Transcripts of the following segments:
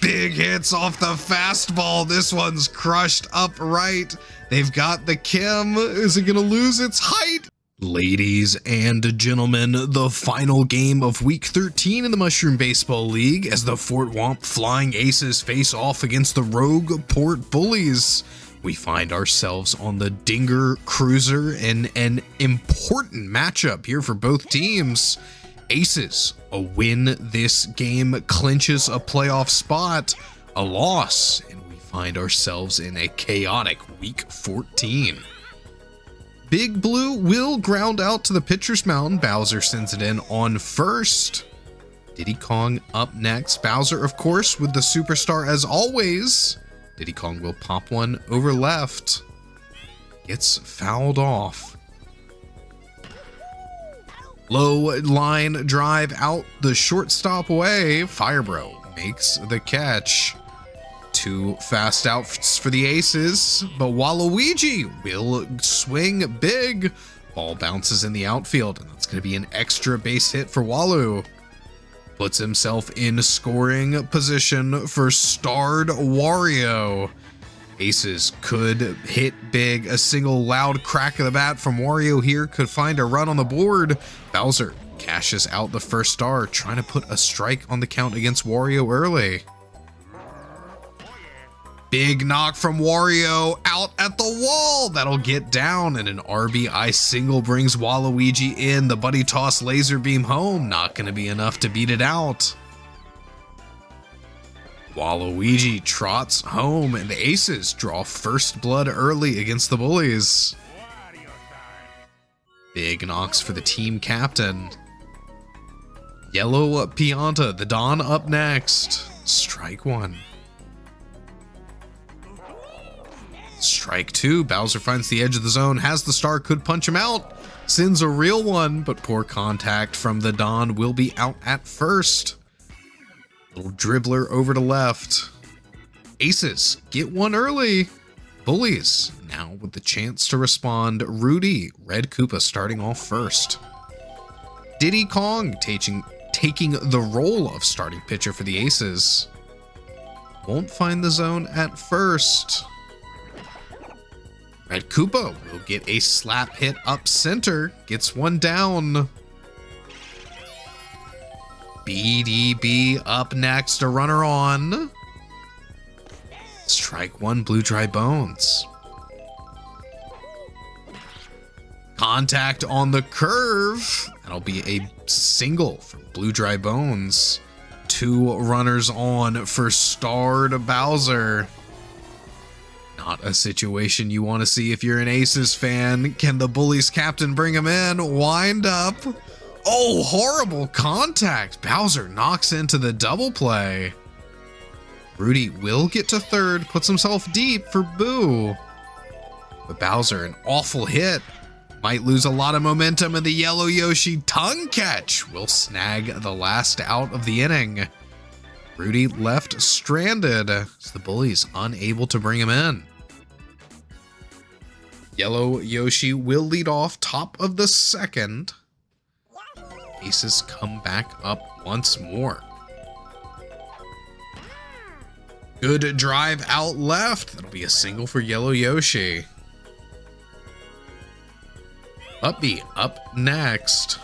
Big hits off the fastball. This one's crushed upright. They've got the Kim. Is it going to lose its height? Ladies and gentlemen, the final game of Week 13 in the Mushroom Baseball League as the Fort Womp Flying Aces face off against the Rogueport Bullies. We find ourselves on the Dinger Cruiser in an important matchup here for both teams. Aces, a win this game clinches a playoff spot. A loss, and we find ourselves in a chaotic Week 14. Big Blue will ground out to the pitcher's mound. Bowser sends it in on first. Diddy Kong up next. Bowser, of course, with the superstar as always. Diddy Kong will pop one over left. Gets fouled off. Low line drive out the shortstop way. Firebro makes the catch. Two fast outs for the Aces, but Waluigi will swing big. Ball bounces in the outfield, and that's going to be an extra base hit for Walu. Puts himself in scoring position for starred Wario. Aces could hit big. A single loud crack of the bat from Wario here could find a run on the board. Bowser cashes out the first star, trying to put a strike on the count against Wario early. Big knock from Wario out at the wall. That'll get down, and an RBI single brings Waluigi in. The buddy toss laser beam home. Not going to be enough to beat it out. Waluigi trots home, and the Aces draw first blood early against the Bullies. Big knocks for the team captain. Yellow Pianta, the Don up next. Strike one. Strike two. Bowser finds the edge of the zone, has the star, could punch him out. Sends a real one, but poor contact from the Don will be out at first. Little dribbler over to left. Aces get one early. Bullies now with the chance to respond. Rudy, Red Koopa starting off first. Diddy Kong taking the role of starting pitcher for the Aces. Won't find the zone at first. Red Koopa will get a slap hit up center, gets one down. BDB up next, a runner on. Strike one, Blue Dry Bones. Contact on the curve. That'll be a single for Blue Dry Bones. Two runners on for starred Bowser. Not a situation you want to see if you're an Aces fan. Can the Bullies captain bring him in? Wind up. Oh, horrible contact. Bowser knocks into the double play. Rudy will get to third, puts himself deep for Boo. But Bowser, an awful hit. Might lose a lot of momentum, and the yellow Yoshi tongue catch will snag the last out of the inning. Rudy left stranded, so the Bullies unable to bring him in. Yellow Yoshi will lead off top of the second. Aces come back up once more. Good drive out left. That'll be a single for Yellow Yoshi. Puppy up next.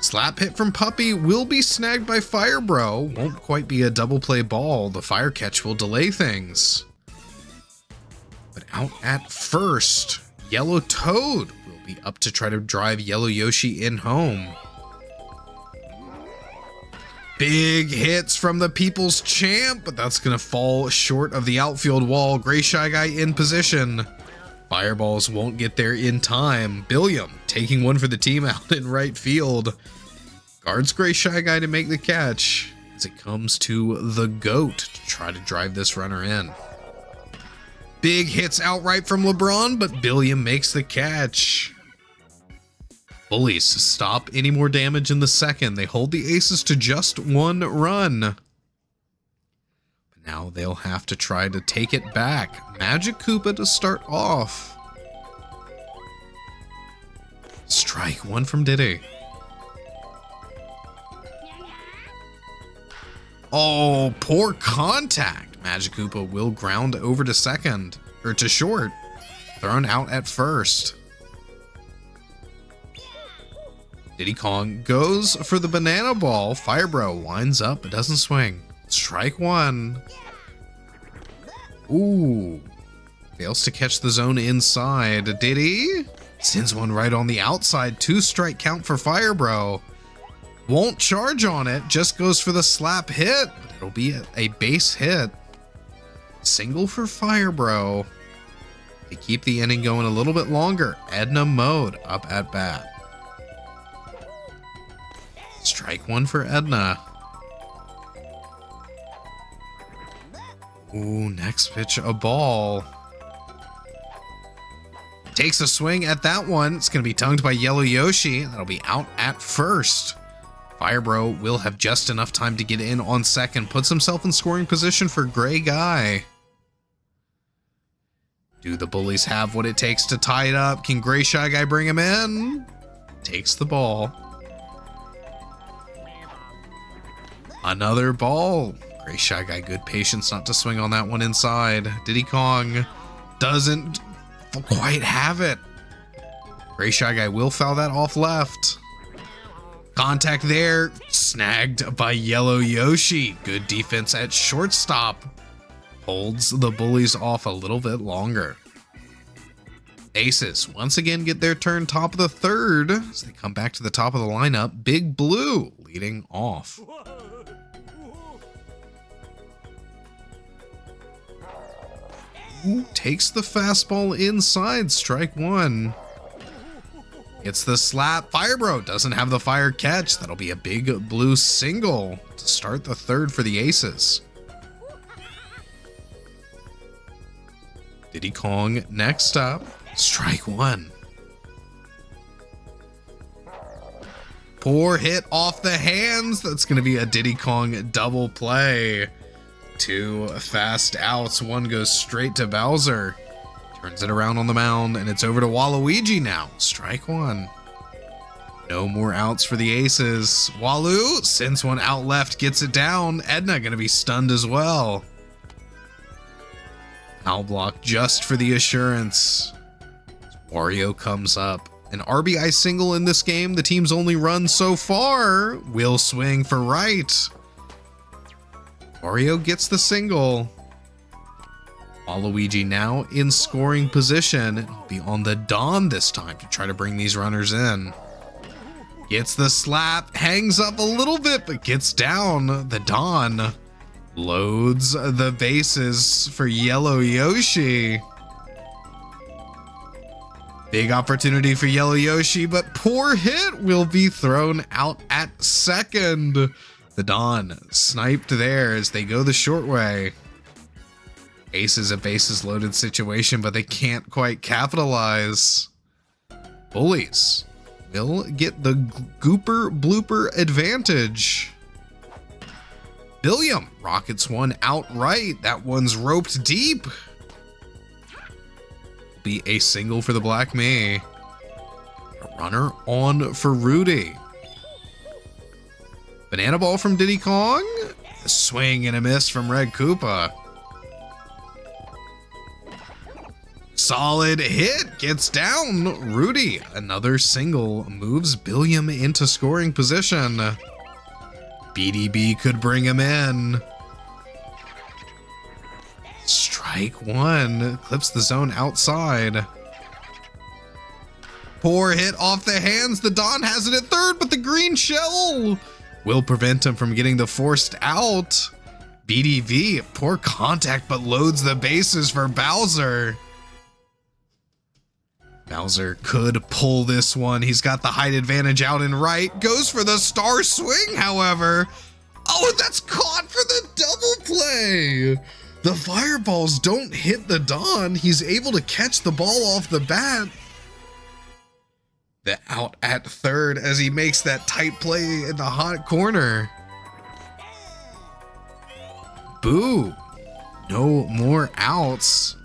Slap hit from Puppy will be snagged by Firebro. Won't quite be a double play ball. The fire catch will delay things. But out at first, Yellow Toad will be up to try to drive Yellow Yoshi in home. Big hits from the People's Champ, but that's going to fall short of the outfield wall. Gray Shy Guy in position. Fireballs won't get there in time. Billiam taking one for the team out in right field. Guards Gray Shy Guy to make the catch as it comes to the GOAT to try to drive this runner in. Big hits outright from LeBron, but Billiam makes the catch. Bullies stop any more damage in the second. They hold the Aces to just one run. But now they'll have to try to take it back. Magic Koopa to start off. Strike one from Diddy. Oh, poor contact. Magic Koopa will ground over to second, or to short. Thrown out at first. Diddy Kong goes for the banana ball. Fire Bro winds up but doesn't swing. Strike one. Ooh. Fails to catch the zone inside. Diddy sends one right on the outside. 2-strike count for Fire Bro. Won't charge on it, just goes for the slap hit. But it'll be a base hit. Single for Fire Bro. They keep the inning going a little bit longer. Edna Mode up at bat. Strike one for Edna. Ooh, next pitch, a ball. Takes a swing at that one. It's going to be tongued by Yellow Yoshi. That'll be out at first. Fire Bro will have just enough time to get in on second. Puts himself in scoring position for Gray Guy. Do the Bullies have what it takes to tie it up? Can Gray Shy Guy bring him in? Takes the ball. Another ball. Gray Shy Guy, good patience not to swing on that one inside. Diddy Kong doesn't quite have it. Gray Shy Guy will foul that off left. Contact there. Snagged by Yellow Yoshi. Good defense at shortstop. Holds the Bullies off a little bit longer. Aces once again get their turn top of the third as they come back to the top of the lineup. Big Blue leading off. Ooh, takes the fastball inside, strike one. It's the slap. Fire Bro doesn't have the fire catch. That'll be a Big Blue single to start the third for the Aces. Diddy Kong next up. Strike one. Poor hit off the hands. That's going to be a Diddy Kong double play. 2 fast outs. One goes straight to Bowser. Turns it around on the mound, and it's over to Waluigi now. Strike one. No more outs for the Aces. Walu sends one out left, gets it down. Edna going to be stunned as well. Foul block just for the assurance. Wario comes up. An RBI single in this game. The team's only run so far. Will swing for right. Wario gets the single. Waluigi now in scoring position. It'll be on the Dawn this time to try to bring these runners in. Gets the slap. Hangs up a little bit, but gets down. The Dawn loads the bases for Yellow Yoshi. Big opportunity for Yellow Yoshi, but poor hit will be thrown out at second. The Dawn sniped there as they go the short way. Aces a bases loaded situation, but they can't quite capitalize. Bullies will get the Gooper Blooper advantage. Billiam rockets one outright. That one's roped deep. Be a single for the Black May. A runner on for Rudy. Banana ball from Diddy Kong. A swing and a miss from Red Koopa. Solid hit. Gets down. Rudy. Another single. Moves Billiam into scoring position. BDB could bring him in. Strike one. Clips the zone outside. Poor hit off the hands. The Dawn has it at third, but the green shell will prevent him from getting the forced out. BDV, poor contact, but loads the bases for Bowser. Bowser could pull this one. He's got the height advantage out and right. Goes for the star swing, however. Oh, that's caught for the double play. The fireballs don't hit the Dawn. He's able to catch the ball off the bat. The out at third as he makes that tight play in the hot corner. Boo. No more outs.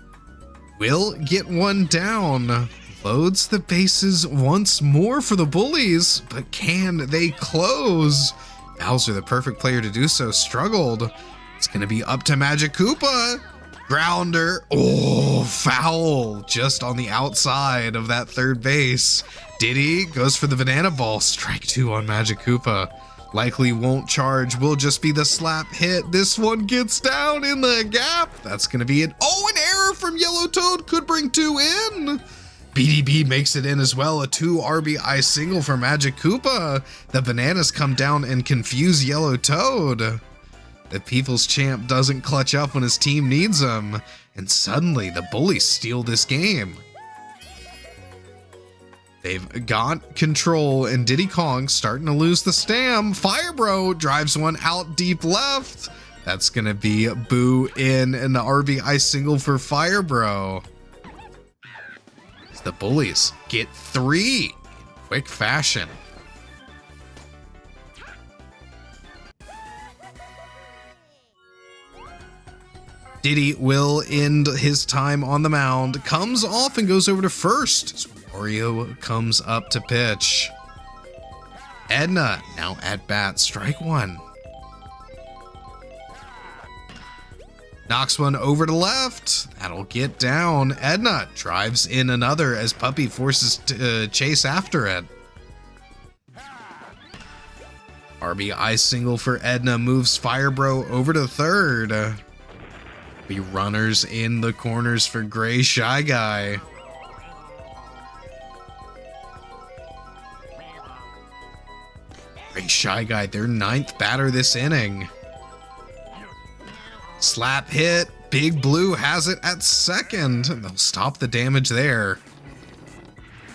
Will get one down. Loads the bases once more for the Bullies, but can they close? Bowser, the perfect player to do so, struggled. It's going to be up to Magic Koopa. Grounder. Oh, foul. Just on the outside of that third base. Diddy goes for the banana ball. Strike 2 on Magic Koopa. Likely won't charge. Will just be the slap hit. This one gets down in the gap. That's going to be it. Oh, an error from Yellow Toad could bring 2 in. BDB makes it in as well. A 2 RBI single for Magic Koopa. The bananas come down and confuse Yellow Toad. The People's Champ doesn't clutch up when his team needs him. And suddenly the Bullies steal this game. They've got control, and Diddy Kong starting to lose the stam. Firebro drives one out deep left. That's going to be Boo in an RBI single for Firebro. The Bullies get 3 in quick fashion. Diddy will end his time on the mound, comes off and goes over to first as Wario comes up to pitch. Edna now at bat, strike 1. Knocks one over to left. That'll get down. Edna drives in another as Puppy forces to chase after it. RBI single for Edna moves Firebro over to third. Be runners in the corners for Gray Shy Guy. Gray Shy Guy, their 9th batter this inning. Slap hit. Big Blue has it at second. They'll stop the damage there.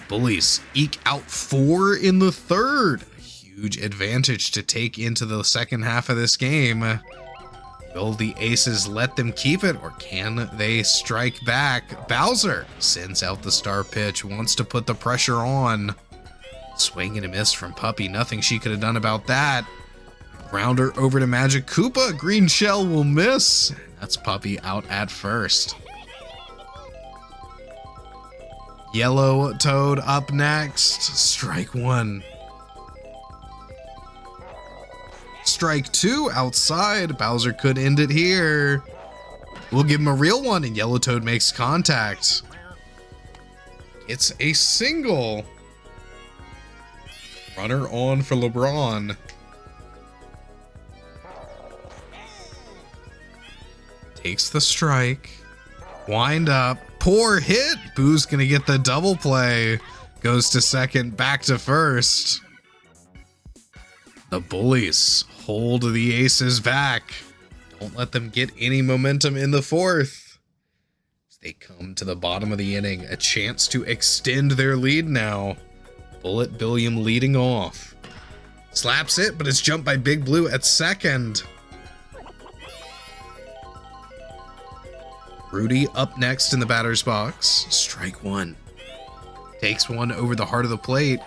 Bullies eke out 4 in the third. A huge advantage to take into the second half of this game. Will the Aces let them keep it, or can they strike back? Bowser sends out the star pitch, wants to put the pressure on. Swing and a miss from Puppy. Nothing she could have done about that. Grounder over to Magic Koopa. Green shell will miss. That's Puppy out at first. Yellow Toad up next. Strike 1. Strike 2 outside. Bowser could end it here. We'll give him a real one, and Yellow Toad makes contact. It's a single. Runner on for LeBron. Takes the strike. Wind up. Poor hit. Boo's gonna get the double play. Goes to second, back to first. The Bullies hold the Aces back. Don't let them get any momentum in the fourth. As they come to the bottom of the inning, a chance to extend their lead now. Bullet Billiam leading off. Slaps it, but it's jumped by Big Blue at second. Rudy up next in the batter's box. Strike 1. Takes one over the heart of the plate.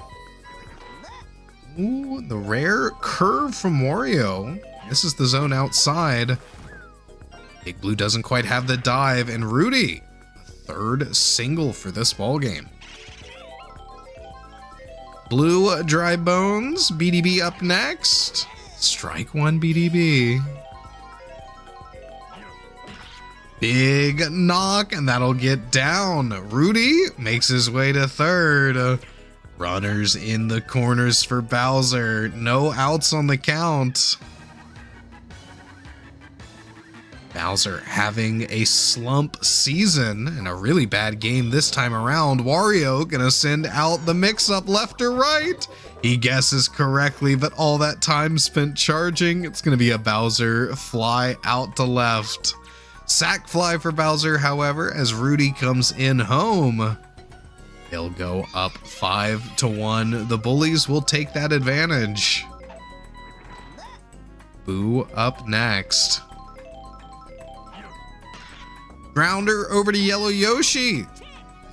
Ooh, the rare curve from Wario. This is the zone outside. Big Blue doesn't quite have the dive, and Rudy, a 3rd single for this ball game. Blue Dry Bones, BDB up next. Strike 1, BDB. Big knock, and that'll get down. Rudy makes his way to third. Runners in the corners for Bowser. No outs on the count. Bowser having a slump season and a really bad game this time around. Wario gonna send out the mix-up left or right. He guesses correctly, but all that time spent charging, it's gonna be a Bowser fly out to left. Sack fly for Bowser, however, as Rudy comes in home. They'll go up 5-1. The Bullies will take that advantage. Boo up next. Grounder over to Yellow Yoshi.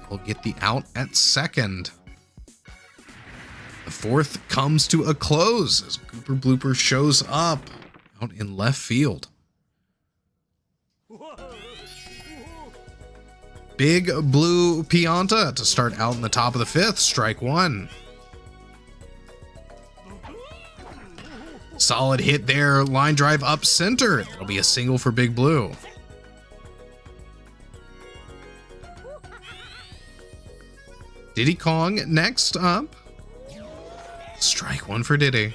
We'll get the out at second. The fourth comes to a close as Gooper Blooper shows up out in left field. Big Blue Pianta to start out in the top of the 5th. Strike 1. Solid hit there. Line drive up center. That'll be a single for Big Blue. Diddy Kong next up. Strike one for Diddy.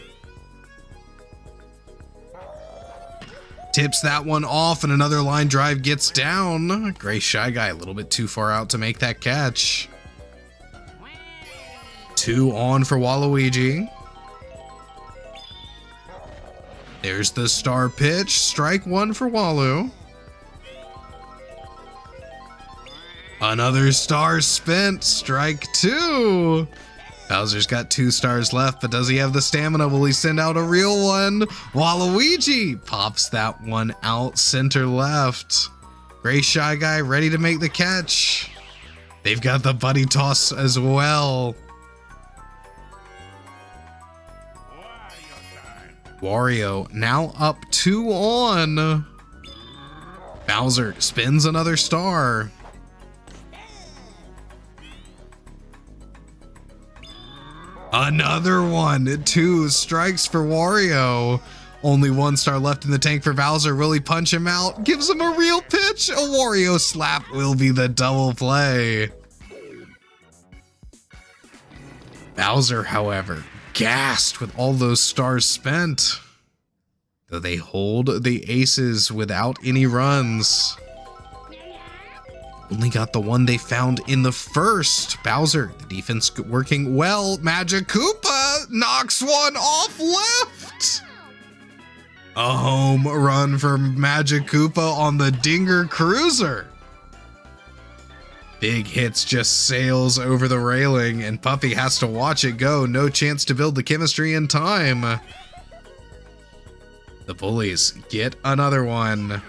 Tips that one off and another line drive gets down. Gray Shy Guy a little bit too far out to make that catch. 2 on for Waluigi. There's the star pitch. Strike one for Walu. Another star spent. Strike 2. Bowser's got 2 stars left, but does he have the stamina? Will he send out a real one? Waluigi pops that one out center left. Gray Shy Guy ready to make the catch. They've got the buddy toss as well. Wario now up 2 on. Bowser spins another star. Another one. 2 strikes for Wario. Only 1 star left in the tank for Bowser. Will he punch him out? Gives him a real pitch. A Wario slap will be the double play. Bowser, however, gassed with all those stars spent. Though they hold the aces without any runs. Only got the one they found in the first. Bowser, the defense working well. Magic Koopa knocks one off left. A home run for Magic Koopa on the Dinger Cruiser. Big Hits just sails over the railing and Puppy has to watch it go. No chance to build the chemistry in time. The Bullies get another one.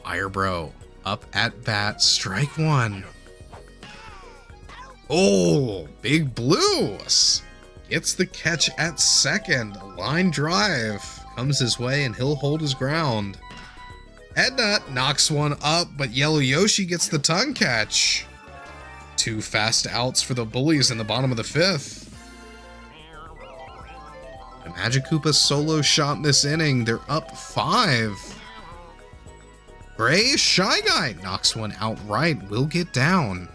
Fire Bro up at bat. Strike one. Oh, Big Blue gets the catch at second. Line drive comes his way and he'll hold his ground. Edna knocks one up, but Yellow Yoshi gets the tongue catch. 2 fast outs for the Bullies in the bottom of the 5th. The Magic Koopa solo shot this inning. They're up 5. Gray Shy Guy knocks one outright. Will get down.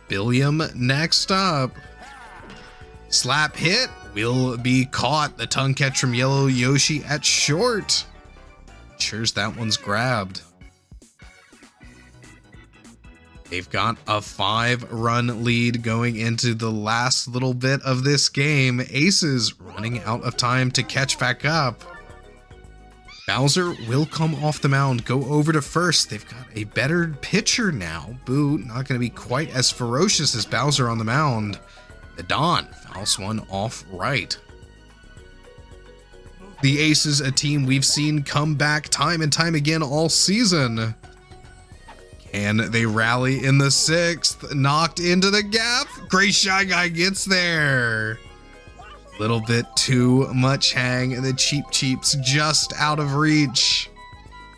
Billiam next up. Slap hit will be caught. The tongue catch from Yellow Yoshi at short. Ensures that one's grabbed. They've got a 5-run lead going into the last little bit of this game. Aces running out of time to catch back up. Bowser will come off the mound, go over to first. They've got a better pitcher now. Boo, not going to be quite as ferocious as Bowser on the mound. The Don fouls one off right. The Aces, a team we've seen come back time and time again all season. And they rally in the 6th, knocked into the gap. Gray Shy Guy gets there. Little bit too much hang, and the Cheap's just out of reach.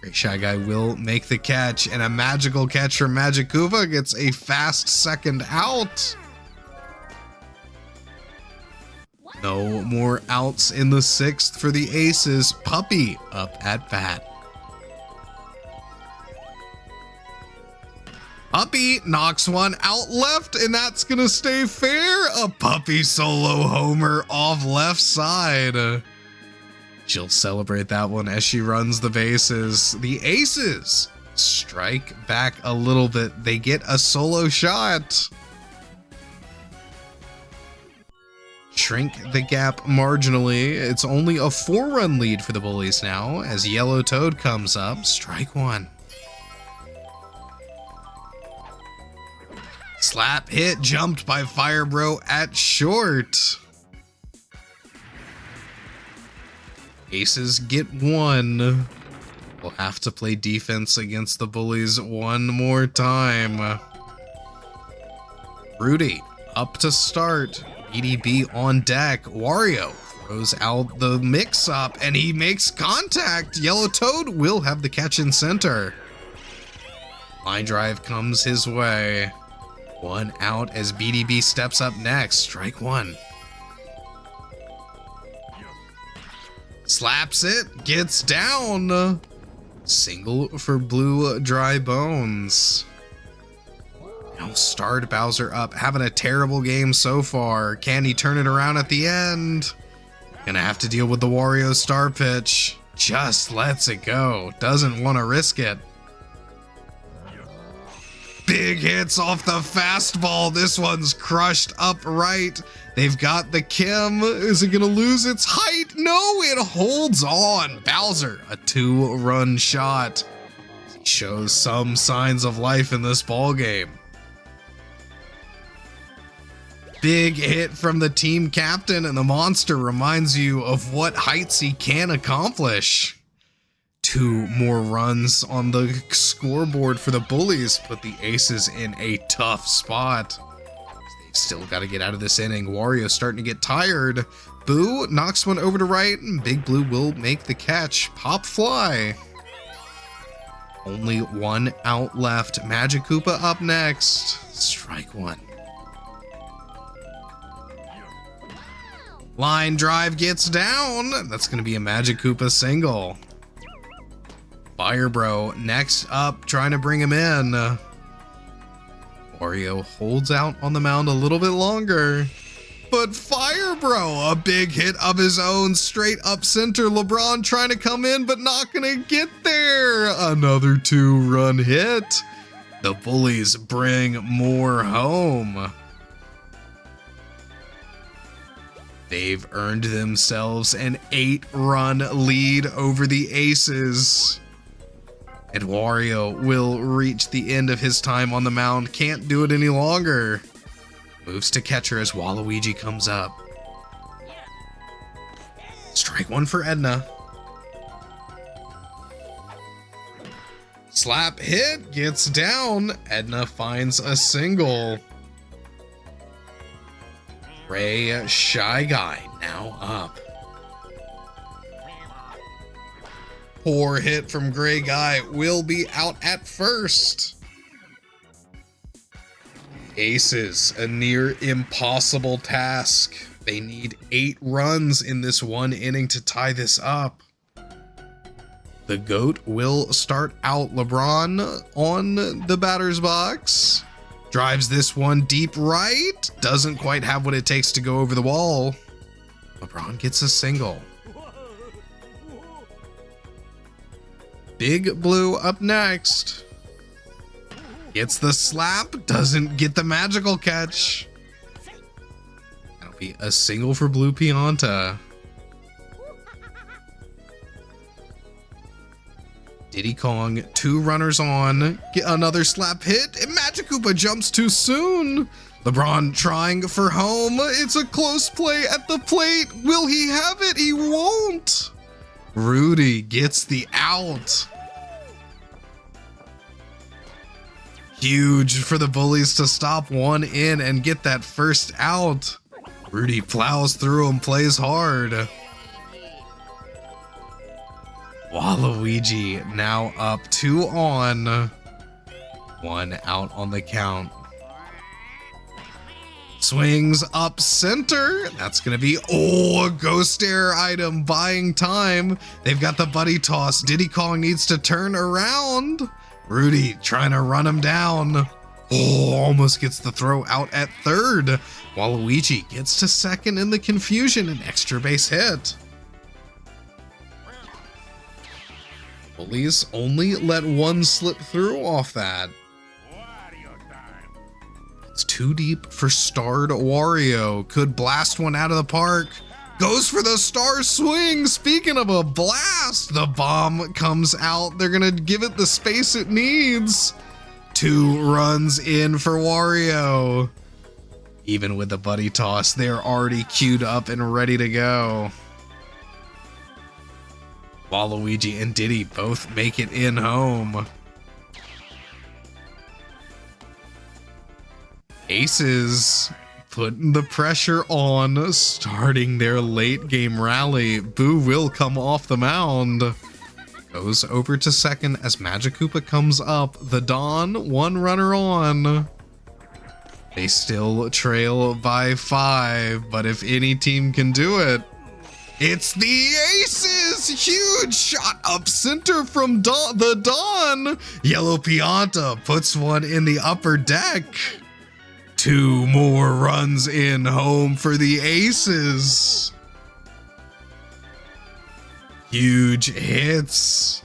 Gray Shy Guy will make the catch, and a magical catch from Magic Koopa gets a fast second out. No more outs in the 6th for the Aces. Puppy up at bat. Puppy knocks one out left, and that's gonna stay fair. A Puppy solo homer off left side. She'll celebrate that one as she runs the bases. The Aces strike back a little bit. They get a solo shot. Shrink the gap marginally. It's only a 4-run lead for the Bullies now as Yellow Toad comes up. Strike one. Slap hit jumped by Fire Bro at short. Aces get one. We'll have to play defense against the Bullies one more time. Rudy up to start. EDB on deck. Wario throws out the mix-up and he makes contact. Yellow Toad will have the catch in center. Line drive comes his way. One out as BDB steps up next. Strike one. Slaps it, gets down. Single for Blue Dry Bones. Now starred Bowser up, having a terrible game so far. Can he turn it around at the end? Gonna have to deal with the Wario star pitch. Just lets it go. Doesn't want to risk it. Big hits off the fastball. This one's crushed upright. They've got the Kim. Is it gonna lose its height? No, it holds on. Bowser, a 2-run shot. He shows some signs of life in this ball game. Big hit from the team captain, and the monster reminds you of what heights he can accomplish. 2 more runs on the scoreboard for the Bullies put the Aces in a tough spot. They've still got to get out of this inning. Wario's starting to get tired. Boo knocks one over to right, and Big Blue will make the catch. Pop fly. Only 1 out left. Magic Koopa up next. Strike one. Line drive gets down. That's going to be a Magic Koopa single. Fire Bro next up, trying to bring him in. Wario holds out on the mound a little bit longer. But Fire Bro, a big hit of his own, straight up center. LeBron trying to come in, but not going to get there. Another 2-run hit. The Bullies bring more home. They've earned themselves an 8-run lead over the Aces. And Wario will reach the end of his time on the mound. Can't do it any longer. Moves to catcher as Waluigi comes up. Strike one for Edna. Slap hit, gets down. Edna finds a single. Ray Shy Guy now up. Poor hit from Gray Guy, will be out at first. Aces, a near impossible task. They need 8 runs in this 1 inning to tie this up. The GOAT will start out. LeBron on the batter's box. Drives this one deep right. Doesn't quite have what it takes to go over the wall. LeBron gets a single. Big Blue up next. Gets the slap. Doesn't get the magical catch. That'll be a single for Blue Pianta. Diddy Kong, 2 runners on. Get another slap hit. And Magic Koopa jumps too soon. LeBron trying for home. It's a close play at the plate. Will he have it? He won't. Rudy gets the out. Huge for the Bullies to stop 1 in and get that first out. Rudy plows through and plays hard. Waluigi now up 2 on. 1 out on the count. Swings up center. That's going to be, a ghost air item buying time. They've got the buddy toss. Diddy Kong needs to turn around. Rudy trying to run him down. Almost gets the throw out at third. Waluigi gets to second in the confusion, an extra base hit. Bullies only let 1 slip through off that. It's too deep for starred Wario. Could blast one out of the park. Goes for the star swing. Speaking of a blast, the bomb comes out. They're going to give it the space it needs. 2 runs in for Wario. Even with the buddy toss, they're already queued up and ready to go. Waluigi and Diddy both make it in home. Aces putting the pressure on, starting their late game rally. Boo will come off the mound. Goes over to second as Magic Koopa comes up. The Dawn, 1 runner on. They still trail by 5, but if any team can do it, it's the Aces! Huge shot up center from the Dawn. Yellow Pianta puts one in the upper deck. 2 more runs in home for the Aces. Huge hits.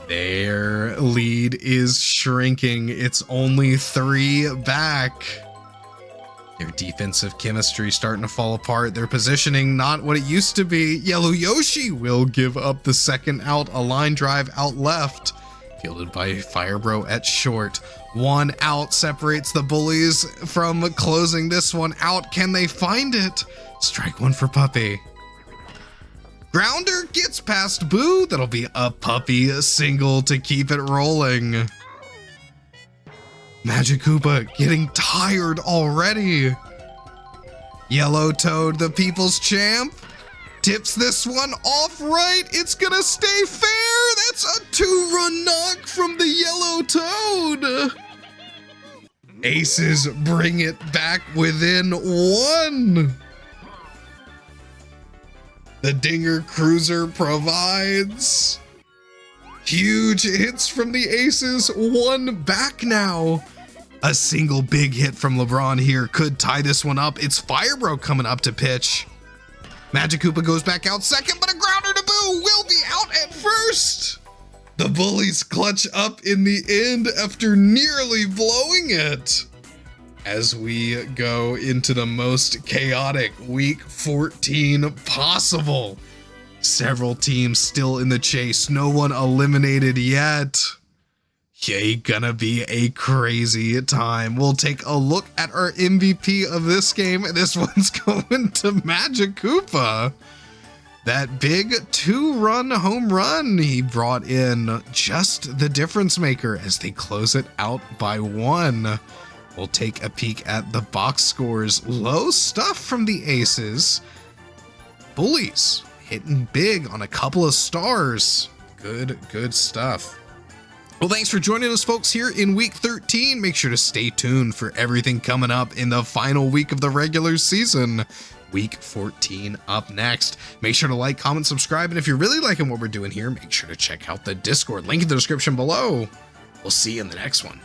Their lead is shrinking. It's only 3 back. Their defensive chemistry starting to fall apart. Their positioning not what it used to be. Yellow Yoshi will give up the second out. A line drive out left. Fielded by Firebro at short. 1 out separates the Bullies from closing this one out. Can they find it? Strike 1 for Puppy. Grounder gets past Boo. That'll be a Puppy single to keep it rolling. Magic Koopa getting tired already. Yellow Toad, the people's champ, tips this one off right. It's gonna stay fair. That's a 2-run knock from the Yellow Toad. Aces bring it back within 1. The Dinger Cruiser provides. Huge hits from the Aces, 1 back now. A single big hit from LeBron here could tie this one up. It's Firebro coming up to pitch. Magic Koopa goes back out second, but a grounder to Boo will be out at first. The Bullies clutch up in the end after nearly blowing it. As we go into the most chaotic week 14 possible. Several teams still in the chase, no one eliminated yet. Yeah, gonna be a crazy time. We'll take a look at our MVP of this game. This one's going to Magic Koopa. That big 2-run home run he brought in, just the difference maker as they close it out by 1. We'll take a peek at the box scores. Low stuff from the Aces. Bullies hitting big on a couple of stars. Good stuff. Well, thanks for joining us, folks, here in week 13. Make sure to stay tuned for everything coming up in the final week of the regular season. Week 14 up next. Make sure to like, comment, subscribe, and if you're really liking what we're doing here, make sure to check out the Discord. Link in the description below. We'll see you in the next one.